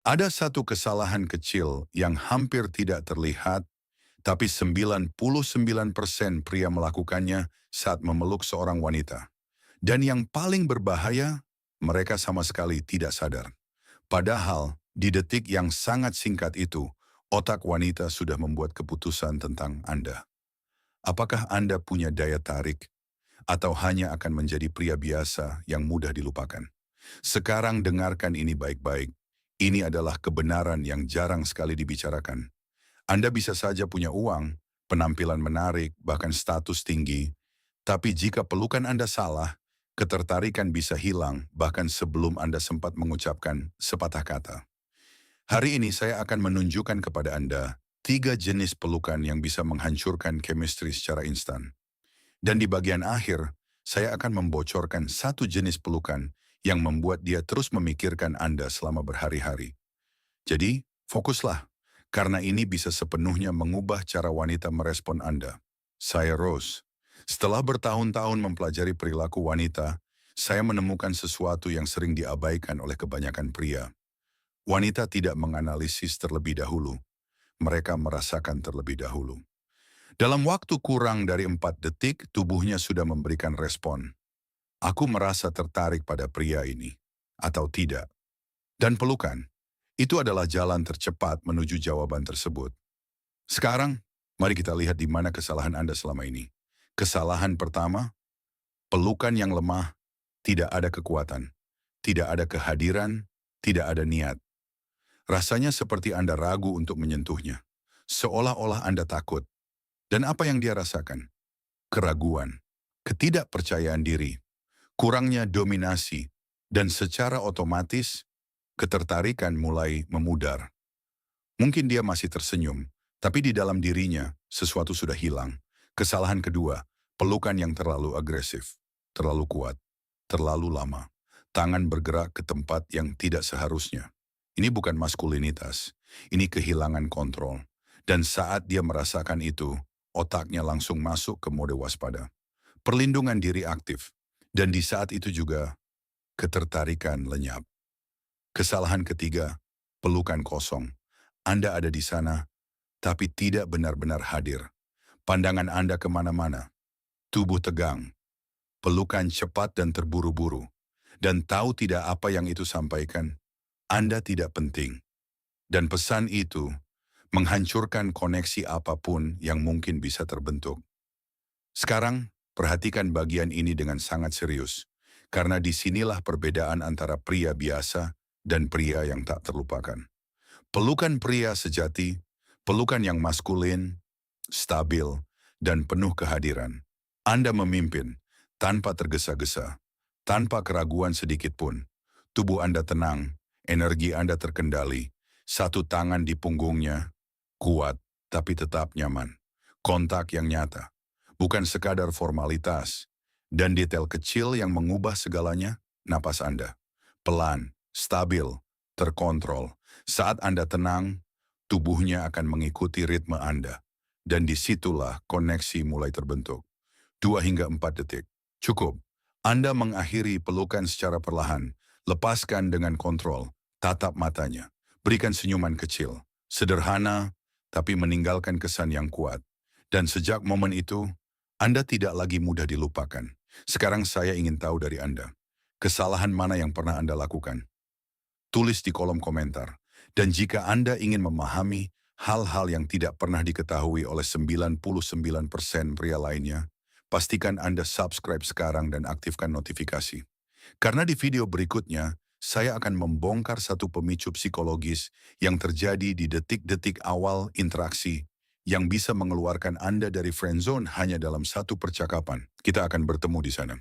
Ada satu kesalahan kecil yang hampir tidak terlihat, tapi 99% pria melakukannya saat memeluk seorang wanita. Dan yang paling berbahaya, mereka sama sekali tidak sadar. Padahal, di detik yang sangat singkat itu, otak wanita sudah membuat keputusan tentang Anda. Apakah Anda punya daya tarik, atau hanya akan menjadi pria biasa yang mudah dilupakan? Sekarang dengarkan ini baik-baik. Ini adalah kebenaran yang jarang sekali dibicarakan. Anda bisa saja punya uang, penampilan menarik, bahkan status tinggi. Tapi jika pelukan Anda salah, ketertarikan bisa hilang bahkan sebelum Anda sempat mengucapkan sepatah kata. Hari ini saya akan menunjukkan kepada Anda 3 jenis pelukan yang bisa menghancurkan chemistry secara instan. Dan di bagian akhir, saya akan membocorkan 1 jenis pelukan yang membuat dia terus memikirkan Anda selama berhari-hari. Jadi, fokuslah, karena ini bisa sepenuhnya mengubah cara wanita merespon Anda. Saya Rose. Setelah bertahun-tahun mempelajari perilaku wanita, saya menemukan sesuatu yang sering diabaikan oleh kebanyakan pria. Wanita tidak menganalisis terlebih dahulu, mereka merasakan terlebih dahulu. Dalam waktu kurang dari 4 detik, tubuhnya sudah memberikan respon. Aku merasa tertarik pada pria ini, atau tidak. Dan pelukan, itu adalah jalan tercepat menuju jawaban tersebut. Sekarang, mari kita lihat di mana kesalahan Anda selama ini. Kesalahan pertama, pelukan yang lemah, tidak ada kekuatan, tidak ada kehadiran, tidak ada niat. Rasanya seperti Anda ragu untuk menyentuhnya, seolah-olah Anda takut. Dan apa yang dia rasakan? Keraguan, ketidakpercayaan diri, kurangnya dominasi, dan secara otomatis, ketertarikan mulai memudar. Mungkin dia masih tersenyum, tapi di dalam dirinya sesuatu sudah hilang. Kesalahan kedua, pelukan yang terlalu agresif, terlalu kuat, terlalu lama. Tangan bergerak ke tempat yang tidak seharusnya. Ini bukan maskulinitas, ini kehilangan kontrol. Dan saat dia merasakan itu, otaknya langsung masuk ke mode waspada. Perlindungan diri aktif, dan di saat itu juga ketertarikan lenyap. Kesalahan ketiga, pelukan kosong. Anda ada di sana, tapi tidak benar-benar hadir. Pandangan Anda kemana-mana, tubuh tegang, pelukan cepat dan terburu-buru, dan tahu tidak apa yang itu sampaikan. Anda tidak penting. Dan pesan itu menghancurkan koneksi apapun yang mungkin bisa terbentuk. Sekarang, perhatikan bagian ini dengan sangat serius, karena disinilah perbedaan antara pria biasa dan pria yang tak terlupakan. Pelukan pria sejati, pelukan yang maskulin, stabil, dan penuh kehadiran. Anda memimpin, tanpa tergesa-gesa, tanpa keraguan sedikit pun. Tubuh Anda tenang, energi Anda terkendali, satu tangan di punggungnya, kuat, tapi tetap nyaman. Kontak yang nyata, bukan sekadar formalitas, dan detail kecil yang mengubah segalanya, napas Anda. Pelan, stabil, terkontrol. Saat Anda tenang, tubuhnya akan mengikuti ritme Anda. Dan disitulah koneksi mulai terbentuk. 2 hingga 4 detik. Cukup. Anda mengakhiri pelukan secara perlahan. Lepaskan dengan kontrol. Tatap matanya. Berikan senyuman kecil. Sederhana, tapi meninggalkan kesan yang kuat. Dan sejak momen itu, Anda tidak lagi mudah dilupakan. Sekarang saya ingin tahu dari Anda. Kesalahan mana yang pernah Anda lakukan? Tulis di kolom komentar. Dan jika Anda ingin memahami hal-hal yang tidak pernah diketahui oleh 99% pria lainnya, pastikan Anda subscribe sekarang dan aktifkan notifikasi. Karena di video berikutnya, saya akan membongkar satu pemicu psikologis yang terjadi di detik-detik awal interaksi yang bisa mengeluarkan Anda dari friendzone hanya dalam satu percakapan. Kita akan bertemu di sana.